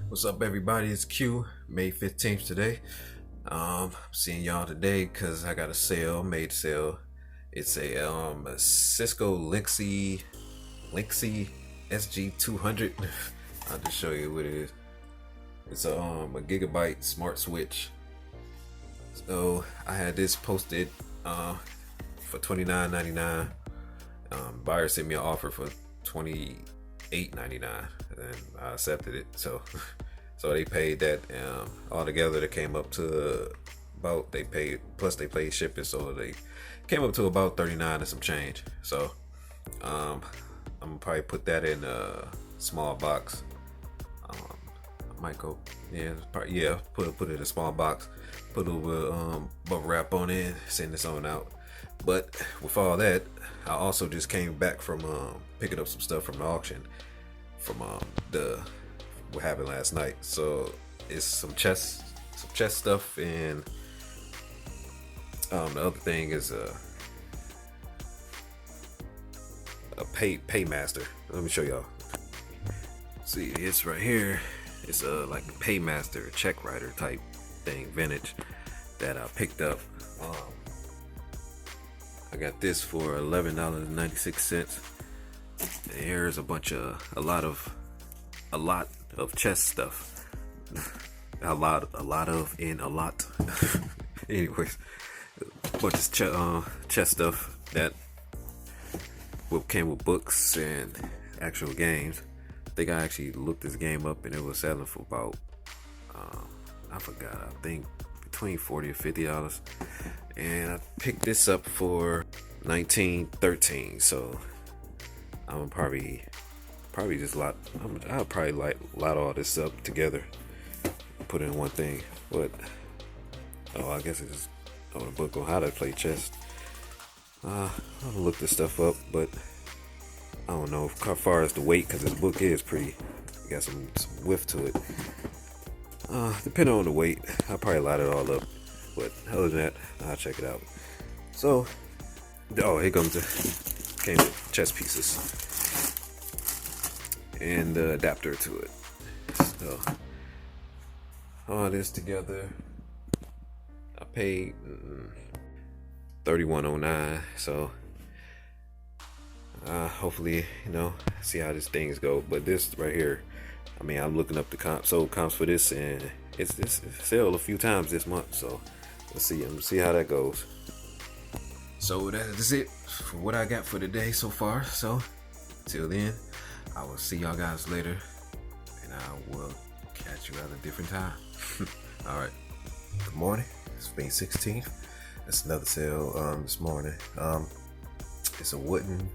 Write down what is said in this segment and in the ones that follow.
What's up, everybody? It's Q, May 15th today. I'm seeing y'all today because I got a sale, made sale. It's a Cisco Linksy SG200. I'll just show you what it is. It's a gigabyte smart switch. So I had this posted for $29.99. Buyer sent me an offer for $28.99, and I accepted it. So they paid that. Altogether, they came up to about, they paid plus they paid shipping, so they came up to about 39 and some change. So I'm gonna probably put that in a small box. I might go, put it in a small box, put a little bubble wrap on it, send this on out. But with all that, I also just came back from picking up some stuff from the auction from the what happened last night. So it's some chess stuff, and the other thing is a paymaster. Let me show y'all. See, it's right here. It's like a paymaster check writer type thing, vintage, that I picked up. I got this for $11.96. And here's a lot of chess stuff. a lot Anyways, a bunch of chess stuff that came with books and actual games. I think I actually looked this game up, and it was selling for about I forgot, I think between $40 and $50. And I picked this up for $19.13. So I'm probably just I'll probably lot all this up together, put it in one thing. But I guess it's just on a book on how to play chess. I'll look this stuff up, but I don't know how far as the weight, because this book is pretty, got some width to it. Depending on the weight, I'll probably light it all up. But other than that, I'll check it out. So, here comes came with chess pieces and the adapter to it. So, all this together, I paid $31.09. So, hopefully, see how these things go. But this right here, I mean, I'm looking up the comps for this, and it's sold a few times this month. So let's see how that goes. So that is it for what I got for today so far. So till then, I will see y'all guys later, and I will catch you at a different time. All right. Good morning. It's May 16th. That's another sale this morning. It's a wooden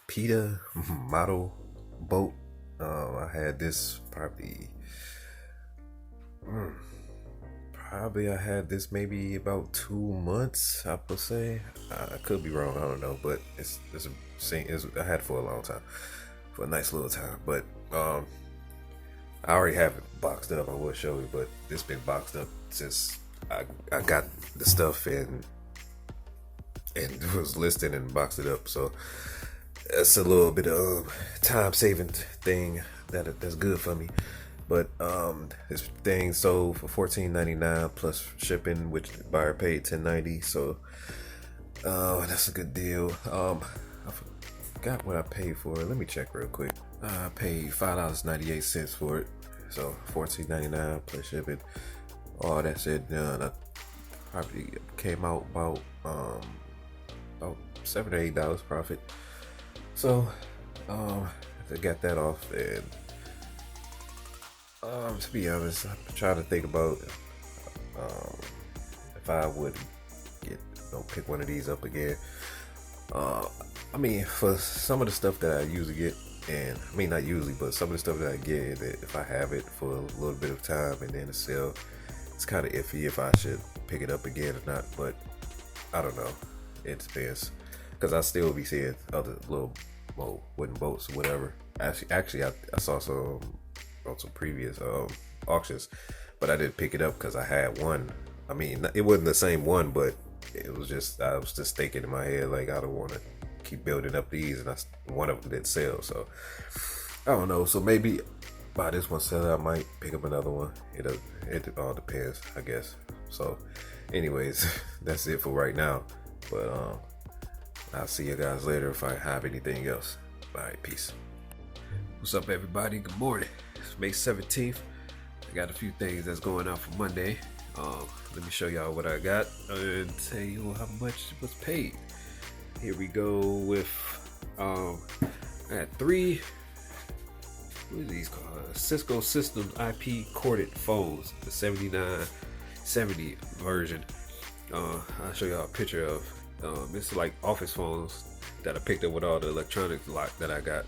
PETA model boat. I had this probably I had this maybe about 2 months, I would say. I could be wrong, I don't know, but I had it for a long time, for a nice little time. But I already have it boxed up. I will show you, but it's been boxed up since I got the stuff and it was listed and boxed it up. So it's a little bit of time saving thing that's good for me. But this thing sold for $14.99 plus shipping, which the buyer paid $10.90. So that's a good deal. I forgot what I paid for it. Let me check real quick. I paid $5.98 for it. So $14.99 plus shipping. All that said done, I probably came out about $7 or $8 profit. So I got that off, and to be honest, I'm trying to think about if I would pick one of these up again. I mean, for some of the stuff that I usually get, and I mean not usually, but some of the stuff that I get, that if I have it for a little bit of time and then a sale, it's kind of iffy if I should pick it up again or not. But I don't know. It depends, because I still be seeing other little wooden boats or whatever. Actually, I saw some on some previous auctions, but I didn't pick it up because I had one. I mean, it wasn't the same one, but it was just, I was just thinking in my head, like, I don't want to keep building up these, and one of them didn't sell. So I don't know. So maybe by this one seller, I might pick up another one. It all depends, I guess. So, anyways, that's it for right now. But I'll see you guys later if I have anything else. All right, peace. What's up, everybody? Good morning. It's May 17th. I got a few things that's going out for Monday. Let me show y'all what I got and tell you how much was paid. Here we go with I had three. What are these called? Cisco Systems IP corded phones, the 7970 version. I'll show y'all a picture of. It's like office phones that I picked up with all the electronics lot that I got.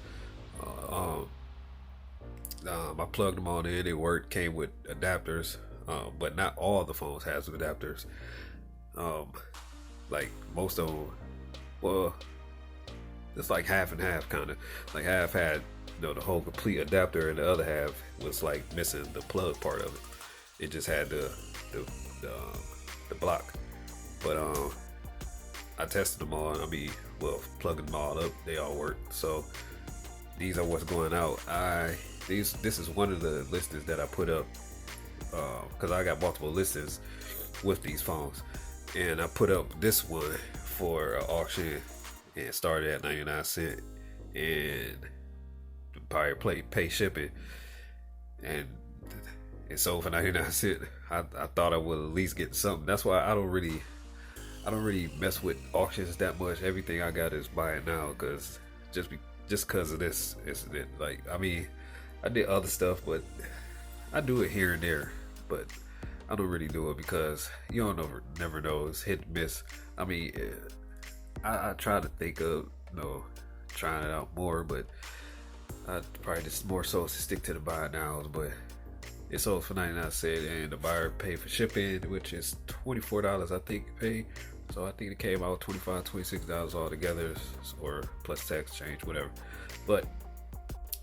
I plugged them all in. It worked. Came with adapters, but not all the phones has adapters. Like most of them, well, it's like half and half, kind of. Like half had the whole complete adapter, and the other half was like missing the plug part of it. It just had the block. But I tested them all. Plugging them all up, they all worked. So these are what's going out. This is one of the listings that I put up because I got multiple listings with these phones, and I put up this one for auction and started at 99 cents, and probably pay shipping, and it sold for 99 cents. I thought I would at least get something. That's why I don't really mess with auctions that much. Everything I got is buying now, because just because of this incident. Like, I mean, I did other stuff, but I do it here and there, but I don't really do it because you don't never know. It's hit and miss. I mean, I try to think of trying it out more, but I probably just more so stick to the buy nows. But it sold for 99 cents, and the buyer paid for shipping, which is $24, I think, paid. So I think it came out $25, $26 altogether, or plus tax change, whatever. But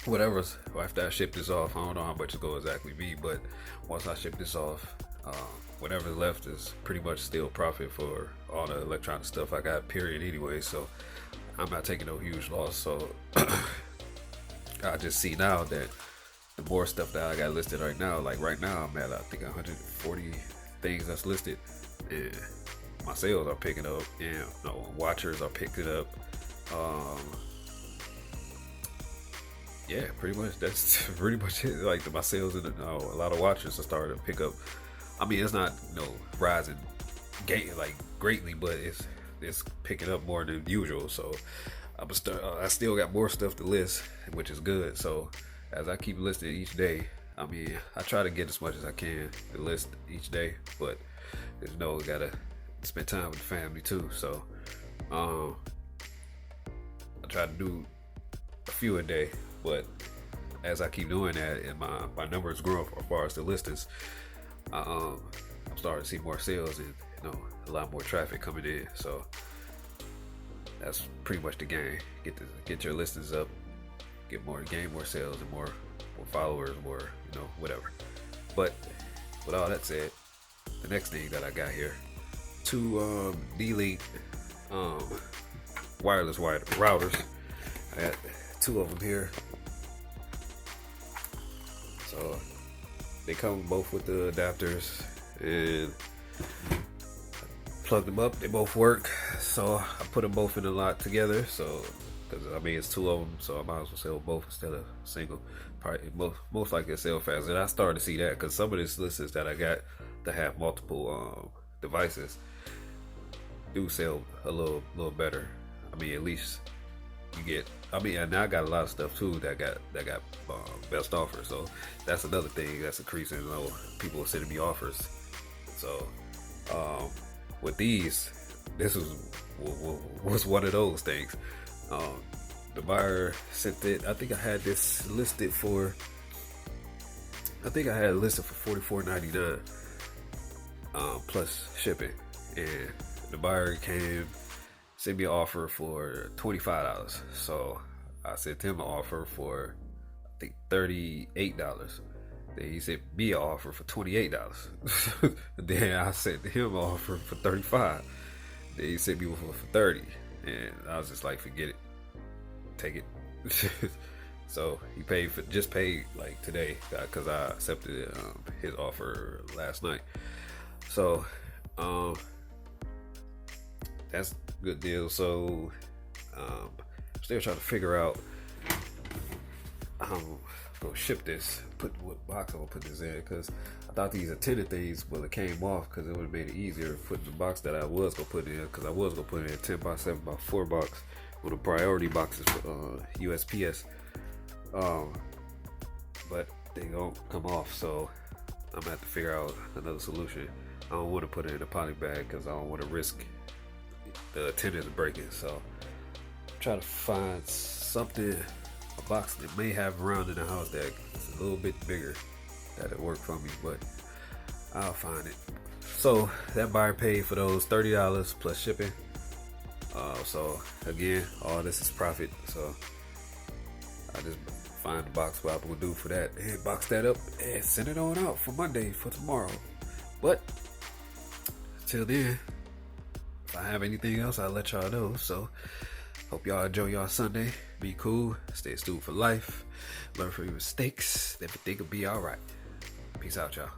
whatever, after I ship this off, I don't know how much it's going to exactly be, but once I ship this off, whatever's left is pretty much still profit for all the electronic stuff I got, period, anyway. So I'm not taking no huge loss. So I just see now that the more stuff that I got listed right now, like right now I'm at I think 140 things that's listed, and my sales are picking up, and watchers are picking up. Yeah, pretty much that's pretty much it. Like my sales and a lot of watchers are starting to pick up. I mean, it's not rising greatly, but it's picking up more than usual. So I still got more stuff to list, which is good. So as I keep listing each day, I mean, I try to get as much as I can to list each day, but gotta spend time with the family too. So I try to do a few a day, but as I keep doing that and my numbers grow as far as the listings, I'm starting to see more sales and a lot more traffic coming in. So that's pretty much the game. Get your listings up, gain more sales and more followers, more whatever. But with all that said, the next thing that I got here, two D-Link wireless routers. I got two of them here. So they come both with the adapters, and plug them up. They both work. So I put them both in a lot together. So because I mean it's two of them, so I might as well sell both instead of single. Probably most likely sell fast. And I started to see that because some of these listings that I got that have multiple devices do sell a little better. I mean, at least you get. I mean, and now I got a lot of stuff too that got best offers. So that's another thing that's increasing. People are sending me offers. So with these, this was one of those things. The buyer sent it. I think I had this listed for. I think I had it listed for $44.99 plus shipping, and the buyer sent me an offer for $25. So I sent him an offer for I think $38. Then he sent me an offer for $28. Then I sent him an offer for $35. Then he sent me one for $30, and I was just like, forget it, take it. So he just paid like today because I accepted his offer last night. So that's a good deal. So still trying to figure out how I'm gonna ship this, put what box I'm gonna put this in, because I thought these attendant things would have came off because it would have made it easier putting the box that I was gonna put in, because I was gonna put in a 10x7x4 box with a priority boxes for USPS. But they don't come off, so I'm gonna have to figure out another solution. I don't want to put it in a poly bag because I don't want to risk the attendants breaking. So I'm trying to find something, a box that may have around in the house that is a little bit bigger that'll work for me, but I'll find it. So that buyer paid for those $30 plus shipping. So again, all this is profit. So I just find the box what I'm gonna do for that and box that up and send it on out for Monday for tomorrow. But till then, if I have anything else, I'll let y'all know. So hope y'all enjoy y'all Sunday. Be cool, stay student for life, learn from your mistakes, everything will be alright. Peace out, y'all.